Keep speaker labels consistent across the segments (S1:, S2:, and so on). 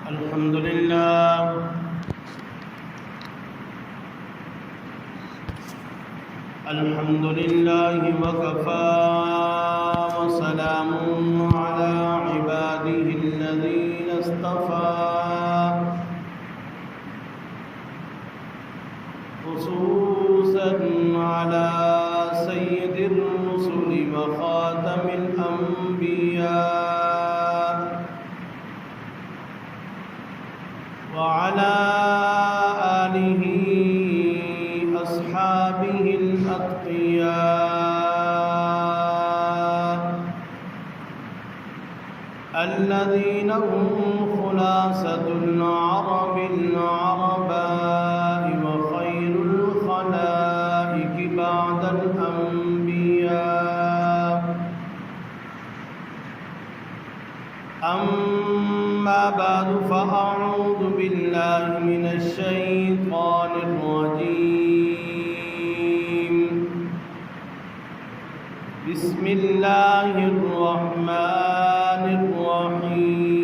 S1: الحمد لله وكفى وسلام على عباده الذين اصطفى خصوصا على سيد الرسل وخاتم الأنبياء وعلى آله أصحابه الأتقياء الذين هم خلاصة العرب العرباء وخير الخلائق بعد الأنبياء. أما بعد فأعوذ بالله من الشيطان الرجيم. بسم الله الرحمن الرحيم.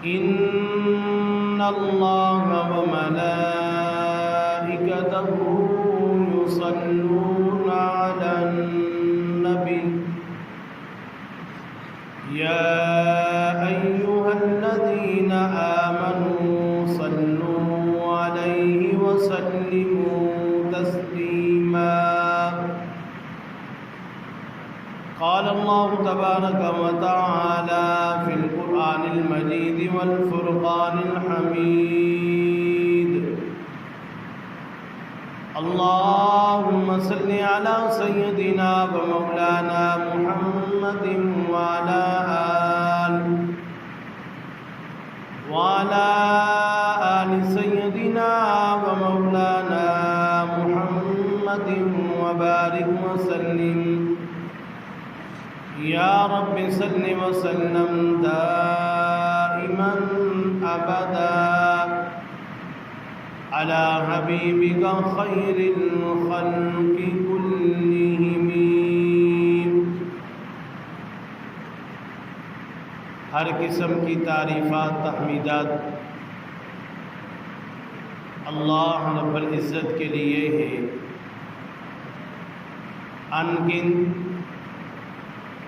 S1: إن الله وملائكته يصلون على النبي يا أيها الذين آمنوا صلوا عليه وسلموا تسليما. قال الله تبارك وتعالى في القرآن المجيد والفرقان الحميد. اللهم صل على سيدنا ومولانا محمد وعلى آل سيدنا ومولانا محمد وبارك وسلم. يا رب صل وسلم دائما أبدا على حبيبك خير الخلق كلهم. ہر قسم کی تعریفات تحمیدات اللہ رب العزت کے لیے ہے. ان گنت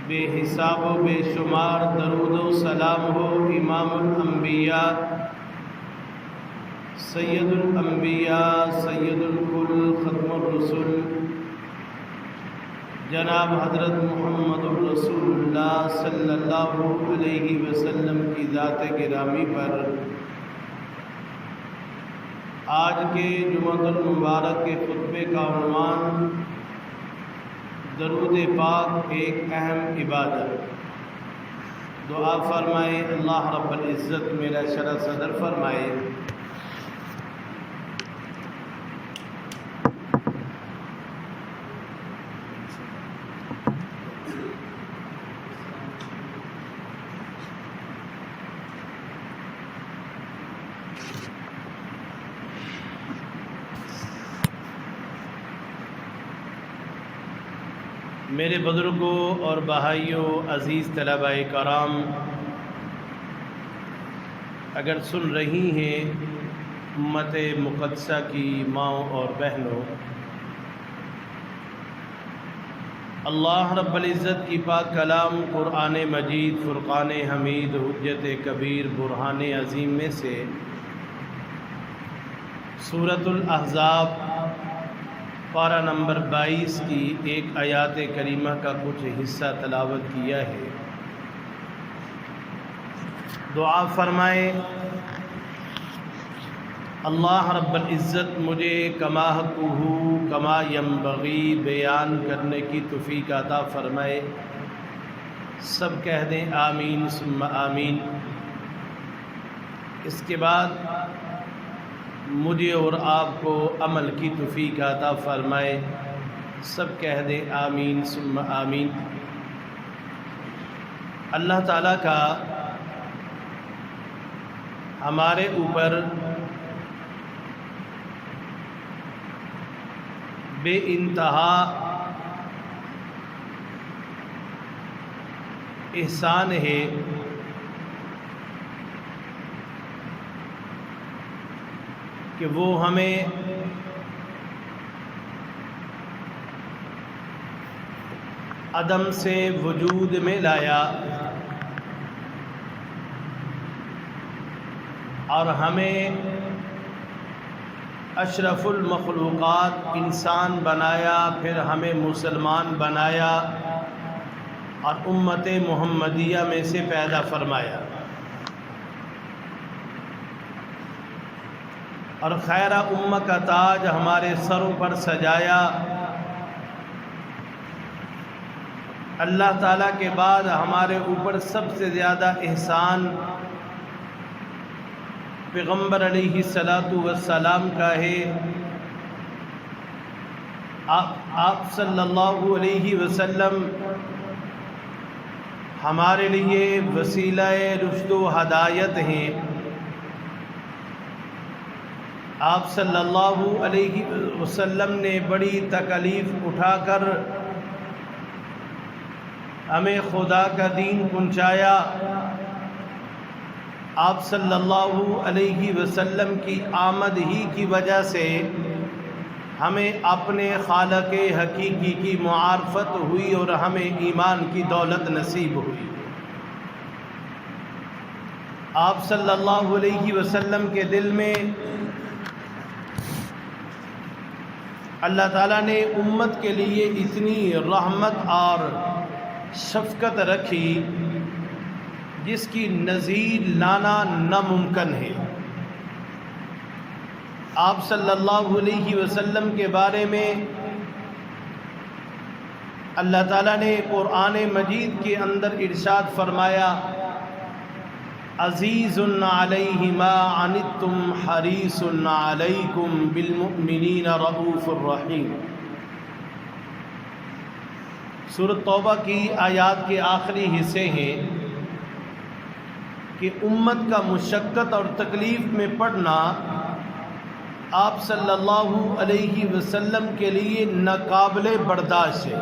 S1: بے حساب و بے شمار درود و سلام ہو امام الانبیاء سید الانبیاء سید الکل ختم الرسل جناب حضرت محمد الرسول اللہ صلی اللہ علیہ وسلم کی ذات گرامی پر. آج کے جمعۃ المبارک کے خطبے کا عنوان درود پاک ایک اہم عبادت. دعا فرمائے اللہ رب العزت میرا شرح صدر فرمائے. میرے بزرگوں اور بھائیوں، عزیز طلباء کرام، اگر سن رہی ہیں امت مقدسہ کی ماؤں اور بہنوں، اللہ رب العزت کی پاک کلام قرآن مجید فرقان حمید حجت کبیر برہان عظیم میں سے سورۃ الاحزاب پارہ نمبر 22 کی ایک آیات کریمہ کا کچھ حصہ تلاوت کیا ہے. دعا فرمائے اللہ رب العزت مجھے کما حقہ کما ینبغی بیان کرنے کی توفیق عطا فرمائے. سب کہہ دیں آمین ثم آمین. اس کے بعد مجھے اور آپ کو عمل کی توفیق عطا فرمائے. سب کہہ دیں آمین ثم آمین. اللہ تعالیٰ کا ہمارے اوپر بے انتہا احسان ہے کہ وہ ہمیں عدم سے وجود میں لایا اور ہمیں اشرف المخلوقات انسان بنایا، پھر ہمیں مسلمان بنایا اور امت محمدیہ میں سے پیدا فرمایا، اور خیر امہ کا تاج ہمارے سروں پر سجایا۔ اللہ تعالیٰ کے بعد ہمارے اوپر سب سے زیادہ احسان پیغمبر علیہ الصلاۃ والسلام کا ہے۔ آپ صلی اللہ علیہ وسلم ہمارے لیے وسیلہ رشد و ہدایت ہیں۔ آپ صلی اللہ علیہ وسلم نے بڑی تکلیف اٹھا کر ہمیں خدا کا دین پہنچایا۔ آپ صلی اللہ علیہ وسلم کی آمد ہی کی وجہ سے ہمیں اپنے خالق حقیقی کی معرفت ہوئی اور ہمیں ایمان کی دولت نصیب ہوئی۔ آپ صلی اللہ علیہ وسلم کے دل میں اللہ تعالیٰ نے امت کے لیے اتنی رحمت اور شفقت رکھی جس کی نظیر لانا ناممکن ہے۔ آپ صلی اللہ علیہ وسلم کے بارے میں اللہ تعالیٰ نے قرآن مجید کے اندر ارشاد فرمایا، عزیز علیہ ما عنتم حریص علیکم بالمؤمنین رؤوف الرحیم۔ سورۃ توبہ کی آیات کے آخری حصے ہیں کہ امت کا مشقت اور تکلیف میں پڑنا آپ صلی اللہ علیہ وسلم کے لیے ناقابل برداشت ہے۔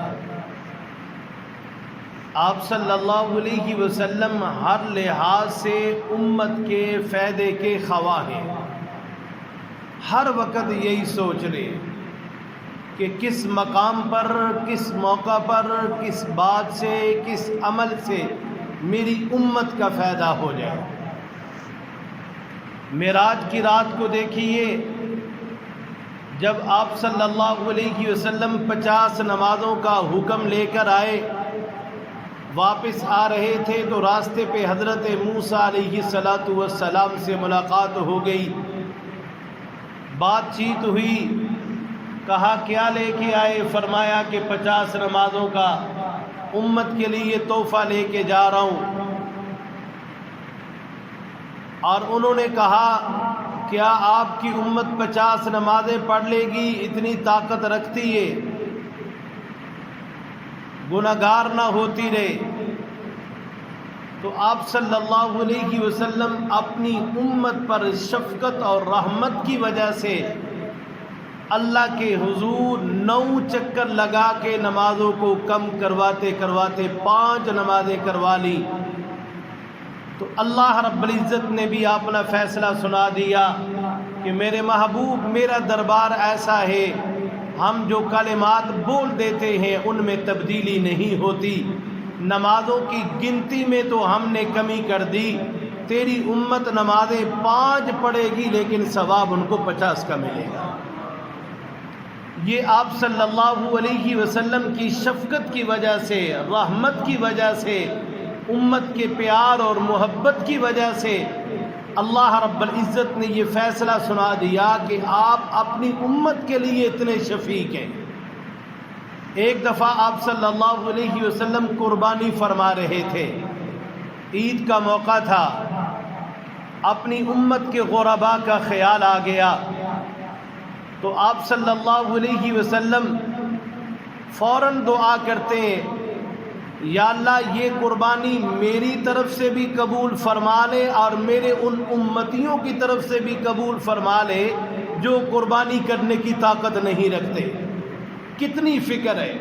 S1: آپ صلی اللہ علیہ وسلم ہر لحاظ سے امت کے فائدے کے خواہ ہیں۔ ہر وقت یہی سوچ رہے کہ کس مقام پر، کس موقع پر، کس بات سے، کس عمل سے میری امت کا فائدہ ہو جائے۔ معراج کی رات کو دیکھیے، جب آپ صلی اللہ علیہ وسلم 50 نمازوں کا حکم لے کر آئے، واپس آ رہے تھے تو راستے پہ حضرت موسیٰ علیہ السلام سے ملاقات ہو گئی، بات چیت ہوئی، کہا کیا لے کے آئے؟ فرمایا کہ 50 نمازوں کا امت کے لیے تحفہ لے کے جا رہا ہوں۔ اور انہوں نے کہا کیا آپ کی امت 50 نمازیں پڑھ لے گی؟ اتنی طاقت رکھتی ہے، گناہگار نہ ہوتی رہے؟ تو آپ صلی اللہ علیہ وسلم اپنی امت پر شفقت اور رحمت کی وجہ سے اللہ کے حضور 9 چکر لگا کے نمازوں کو کم کرواتے کرواتے 5 نمازیں کروا لی۔ تو اللہ رب العزت نے بھی اپنا فیصلہ سنا دیا کہ میرے محبوب، میرا دربار ایسا ہے، ہم جو کلمات بول دیتے ہیں ان میں تبدیلی نہیں ہوتی۔ نمازوں کی گنتی میں تو ہم نے کمی کر دی، تیری امت نمازیں 5 پڑھے گی لیکن ثواب ان کو 50 کا ملے گا۔ یہ آپ صلی اللہ علیہ وسلم کی شفقت کی وجہ سے، رحمت کی وجہ سے، امت کے پیار اور محبت کی وجہ سے اللہ رب العزت نے یہ فیصلہ سنا دیا کہ آپ اپنی امت کے لیے اتنے شفیق ہیں۔ ایک دفعہ آپ صلی اللہ علیہ وسلم قربانی فرما رہے تھے، عید کا موقع تھا، اپنی امت کے غرباء کا خیال آ گیا تو آپ صلی اللہ علیہ وسلم فوراً دعا کرتے ہیں، یا اللہ یہ قربانی میری طرف سے بھی قبول فرما لے اور میرے ان امتیوں کی طرف سے بھی قبول فرما لے جو قربانی کرنے کی طاقت نہیں رکھتے۔ کتنی فکر ہے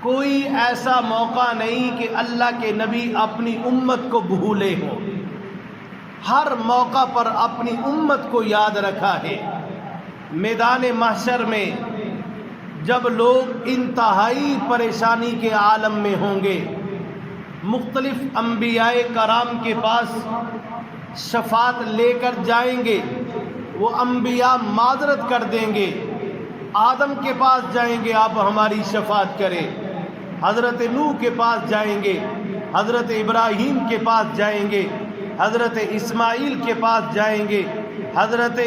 S1: کوئی ایسا موقع نہیں کہ اللہ کے نبی اپنی امت کو بھولے ہوں، ہر موقع پر اپنی امت کو یاد رکھا ہے۔ میدان محشر میں جب لوگ انتہائی پریشانی کے عالم میں ہوں گے، مختلف انبیاء کرام کے پاس شفاعت لے کر جائیں گے، وہ انبیاء معذرت کر دیں گے، آدم کے پاس جائیں گے، آپ ہماری شفاعت کریں، حضرت نوح کے پاس جائیں گے، حضرت ابراہیم کے پاس جائیں گے، حضرت اسماعیل کے پاس جائیں گے، حضرت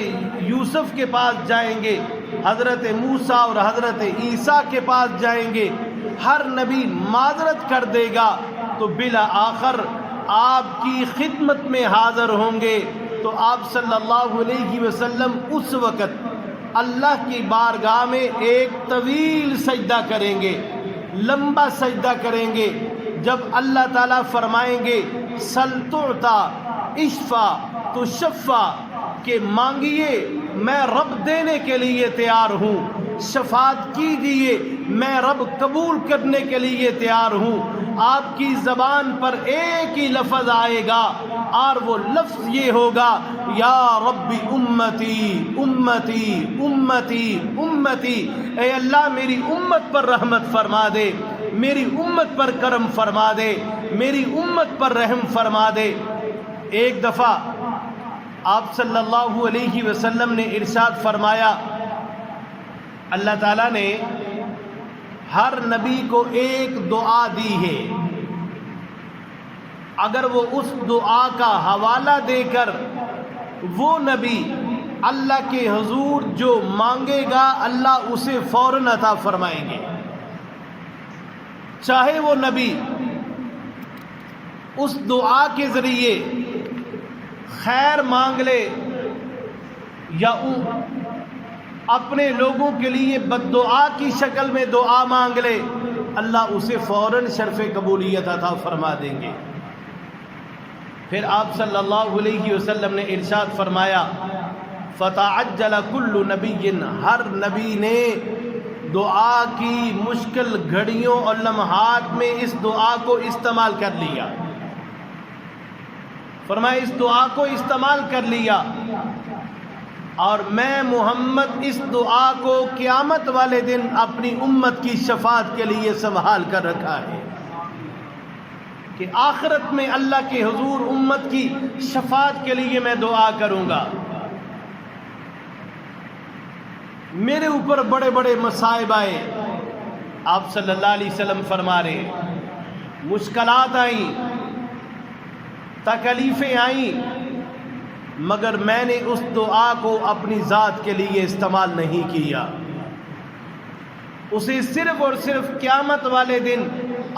S1: یوسف کے پاس جائیں گے، حضرت موسیٰ اور حضرت عیسیٰ کے پاس جائیں گے۔ ہر نبی معذرت کر دے گا تو بالآخر آپ کی خدمت میں حاضر ہوں گے، تو آپ صلی اللہ علیہ وسلم اس وقت اللہ کی بارگاہ میں ایک طویل سجدہ کریں گے، لمبا سجدہ کریں گے، جب اللہ تعالیٰ فرمائیں گے سل تعطا اشفا تشفع، کہ مانگیے میں رب دینے کے لیے تیار ہوں، شفاعت کیجیے میں رب قبول کرنے کے لیے تیار ہوں۔ آپ کی زبان پر ایک ہی لفظ آئے گا اور وہ لفظ یہ ہوگا، یا ربی امتی امتی امتی امتی، اے اللہ میری امت پر رحمت فرما دے، میری امت پر کرم فرما دے، میری امت پر رحم فرما دے۔ ایک دفعہ آپ صلی اللہ علیہ وسلم نے ارشاد فرمایا، اللہ تعالیٰ نے ہر نبی کو ایک دعا دی ہے، اگر وہ اس دعا کا حوالہ دے کر وہ نبی اللہ کے حضور جو مانگے گا اللہ اسے فوراً عطا فرمائیں گے، چاہے وہ نبی اس دعا کے ذریعے خیر مانگ لے یا اپنے لوگوں کے لیے بد دعا کی شکل میں دعا مانگ لے، اللہ اسے فوراً شرف قبولیت عطا فرما دیں گے۔ پھر آپ صلی اللہ علیہ وسلم نے ارشاد فرمایا، فتعجل کل نبی، ہر نبی نے دعا کی مشکل گھڑیوں اور لمحات میں اس دعا کو استعمال کر لیا، فرمایا اس دعا کو استعمال کر لیا، اور میں محمد اس دعا کو قیامت والے دن اپنی امت کی شفاعت کے لیے سنبھال کر رکھا ہے کہ آخرت میں اللہ کے حضور امت کی شفاعت کے لیے میں دعا کروں گا۔ میرے اوپر بڑے بڑے مصائب آئے، آپ صلی اللہ علیہ وسلم فرما رہے، مشکلات آئیں، تکلیفیں آئیں، مگر میں نے اس دعا کو اپنی ذات کے لیے استعمال نہیں کیا، اسے صرف اور صرف قیامت والے دن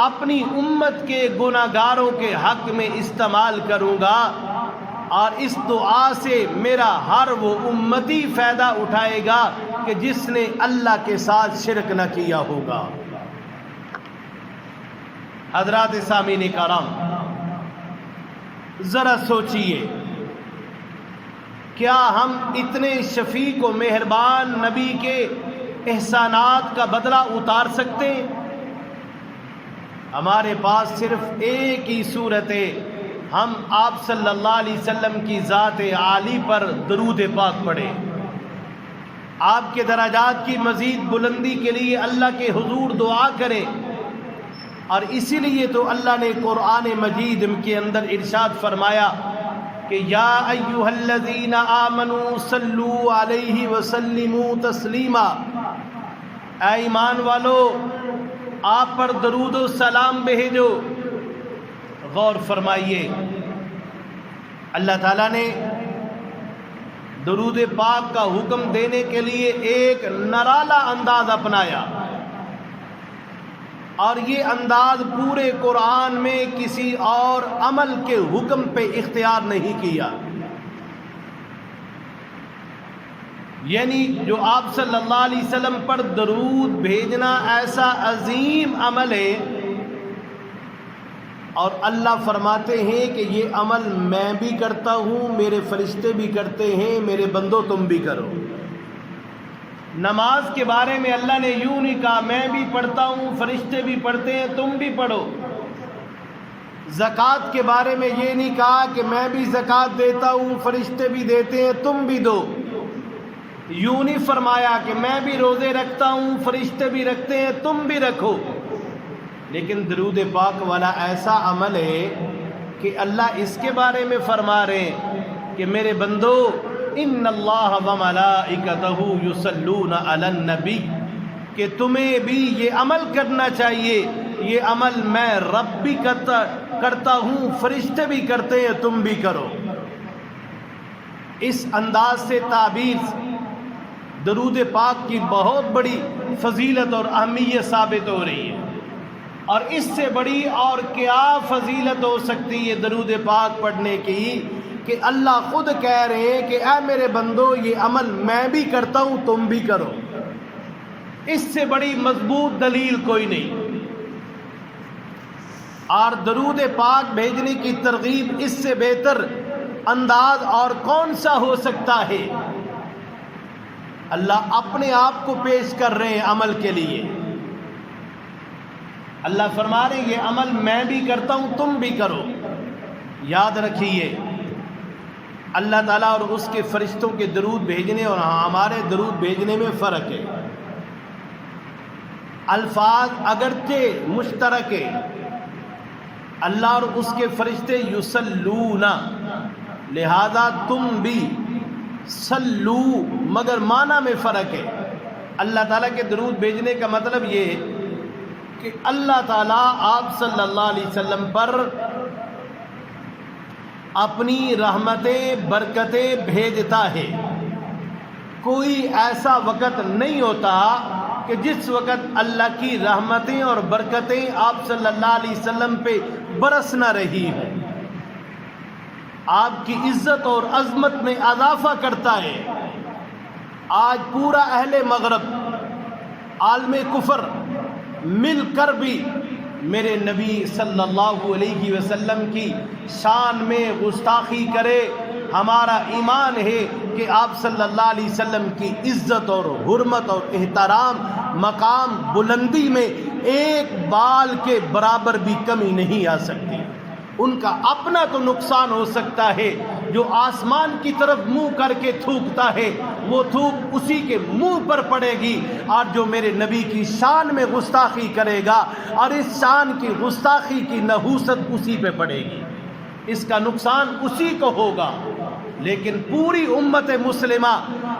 S1: اپنی امت کے گناہگاروں کے حق میں استعمال کروں گا، اور اس دعا سے میرا ہر وہ امتی فائدہ اٹھائے گا کہ جس نے اللہ کے ساتھ شرک نہ کیا ہوگا۔ حضرات سامعین کرام، ذرا سوچئے، کیا ہم اتنے شفیق و مہربان نبی کے احسانات کا بدلہ اتار سکتے ہیں؟ ہمارے پاس صرف ایک ہی صورت ہے، ہم آپ صلی اللہ علیہ وسلم کی ذات عالی پر درود پاک پڑھیں، آپ کے درجات کی مزید بلندی کے لیے اللہ کے حضور دعا کریں۔ اور اسی لیے تو اللہ نے قرآن مجید کے اندر ارشاد فرمایا کہ یا ایھا الذین آمنوا صلوا علیہ وسلموا تسلیما، اے ایمان والو آپ پر درود و سلام بھیجو۔ غور فرمائیے، اللہ تعالیٰ نے درود پاک کا حکم دینے کے لیے ایک نرالا انداز اپنایا، اور یہ انداز پورے قرآن میں کسی اور عمل کے حکم پہ اختیار نہیں کیا، یعنی جو آپ صلی اللہ علیہ وسلم پر درود بھیجنا ایسا عظیم عمل ہے، اور اللہ فرماتے ہیں کہ یہ عمل میں بھی کرتا ہوں، میرے فرشتے بھی کرتے ہیں، میرے بندوں تم بھی کرو۔ نماز کے بارے میں اللہ نے یوں نہیں کہا میں بھی پڑھتا ہوں فرشتے بھی پڑھتے ہیں تم بھی پڑھو۔ زکوٰۃ کے بارے میں یہ نہیں کہا کہ میں بھی زکوٰۃ دیتا ہوں فرشتے بھی دیتے ہیں تم بھی دو۔ یوں نہیں فرمایا کہ میں بھی روزے رکھتا ہوں فرشتے بھی رکھتے ہیں تم بھی رکھو۔ لیکن درود پاک والا ایسا عمل ہے کہ اللہ اس کے بارے میں فرما رہے ہیں کہ میرے بندو ان اللہ وملائکتہ یصلون علی النبی، کہ تمہیں بھی یہ عمل کرنا چاہیے۔ یہ عمل میں رب بھی کرتا ہوں فرشتے بھی کرتے ہیں تم بھی کرو۔ اس انداز سے تعبیر درود پاک کی بہت بڑی فضیلت اور اہمیت ثابت ہو رہی ہے، اور اس سے بڑی اور کیا فضیلت ہو سکتی ہے درود پاک پڑھنے کی کہ اللہ خود کہہ رہے ہیں کہ اے میرے بندو یہ عمل میں بھی کرتا ہوں تم بھی کرو۔ اس سے بڑی مضبوط دلیل کوئی نہیں۔ اور درود پاک بھیجنے کی ترغیب اس سے بہتر انداز اور کون سا ہو سکتا ہے؟ اللہ اپنے آپ کو پیش کر رہے ہیں عمل کے لیے۔ اللہ فرما رہے ہیں یہ عمل میں بھی کرتا ہوں تم بھی کرو۔ یاد رکھیے اللہ تعالیٰ اور اس کے فرشتوں کے درود بھیجنے اور ہمارے درود بھیجنے میں فرق ہے۔ الفاظ اگرچہ مشترک ہے، اللہ اور اس کے فرشتے یصلون، لہذا تم بھی صلو، مگر معنی میں فرق ہے۔ اللہ تعالیٰ کے درود بھیجنے کا مطلب یہ ہے کہ اللہ تعالیٰ آپ صلی اللہ علیہ وسلم پر اپنی رحمتیں برکتیں بھیجتا ہے۔ کوئی ایسا وقت نہیں ہوتا کہ جس وقت اللہ کی رحمتیں اور برکتیں آپ صلی اللہ علیہ وسلم پہ برس نہ رہی ہوں۔ آپ کی عزت اور عظمت میں اضافہ کرتا ہے۔ آج پورا اہل مغرب عالم کفر مل کر بھی میرے نبی صلی اللہ علیہ وسلم کی شان میں گستاخی کرے، ہمارا ایمان ہے کہ آپ صلی اللہ علیہ وسلم کی عزت اور حرمت اور احترام مقام بلندی میں ایک بال کے برابر بھی کمی نہیں آ سکتی۔ ان کا اپنا تو نقصان ہو سکتا ہے، جو آسمان کی طرف منہ کر کے تھوکتا ہے وہ تھوک اسی کے منہ پر پڑے گی، اور جو میرے نبی کی شان میں گستاخی کرے گا اور اس شان کی گستاخی کی نحوست اسی پہ پڑے گی، اس کا نقصان اسی کو ہوگا۔ لیکن پوری امت مسلمہ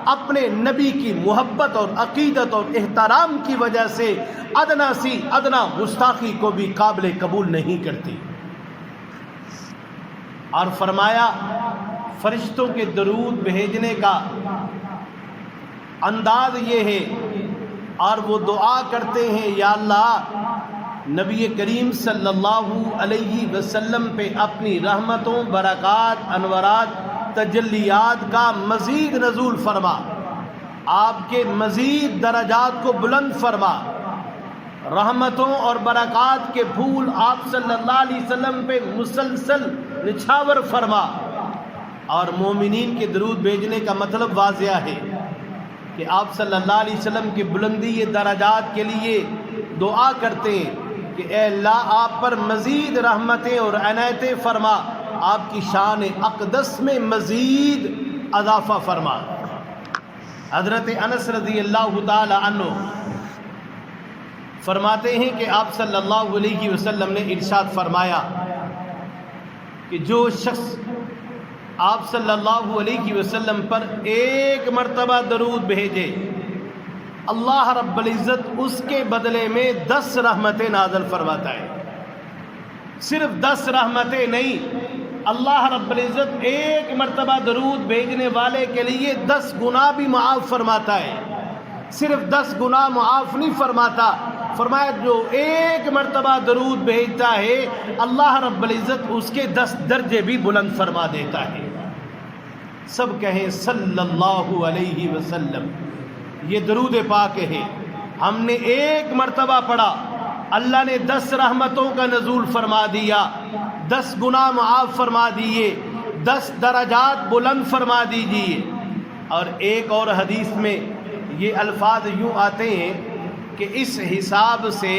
S1: اپنے نبی کی محبت اور عقیدت اور احترام کی وجہ سے ادنا سی ادنا گستاخی کو بھی قابل قبول نہیں کرتی۔ اور فرمایا فرشتوں کے درود بھیجنے کا انداز یہ ہے، اور وہ دعا کرتے ہیں یا اللہ نبی کریم صلی اللہ علیہ وسلم پہ اپنی رحمتوں برکات انوارات تجلیات کا مزید نزول فرما، آپ کے مزید درجات کو بلند فرما، رحمتوں اور برکات کے پھول آپ صلی اللہ علیہ وسلم پہ مسلسل نچھاور فرما۔ اور مومنین کے درود بھیجنے کا مطلب واضح ہے کہ آپ صلی اللہ علیہ وسلم کی بلندی درجات کے لیے دعا کرتے ہیں کہ اے اللہ آپ پر مزید رحمتیں اور عنایتیں فرما، آپ کی شان اقدس میں مزید اضافہ فرما۔ حضرت انس رضی اللہ تعالی عنہ فرماتے ہیں کہ آپ صلی اللہ علیہ وسلم نے ارشاد فرمایا کہ جو شخص آپ صلی اللہ علیہ وسلم پر ایک مرتبہ درود بھیجے، اللہ رب العزت اس کے بدلے میں 10 رحمتیں نازل فرماتا ہے۔ صرف 10 رحمتیں نہیں، اللہ رب العزت ایک مرتبہ درود بھیجنے والے کے لیے 10 گناہ بھی معاف فرماتا ہے۔ صرف 10 گناہ معاف نہیں فرماتا، فرمایا جو ایک مرتبہ درود بھیجتا ہے اللہ رب العزت اس کے 10 درجے بھی بلند فرما دیتا ہے۔ سب کہیں صلی اللہ علیہ وسلم۔ یہ درود پاک ہے، ہم نے ایک مرتبہ پڑھا، اللہ نے 10 رحمتوں کا نزول فرما دیا، 10 گناہ معاف فرما دیے، 10 درجات بلند فرما دیجیے۔ اور ایک اور حدیث میں یہ الفاظ یوں آتے ہیں کہ اس حساب سے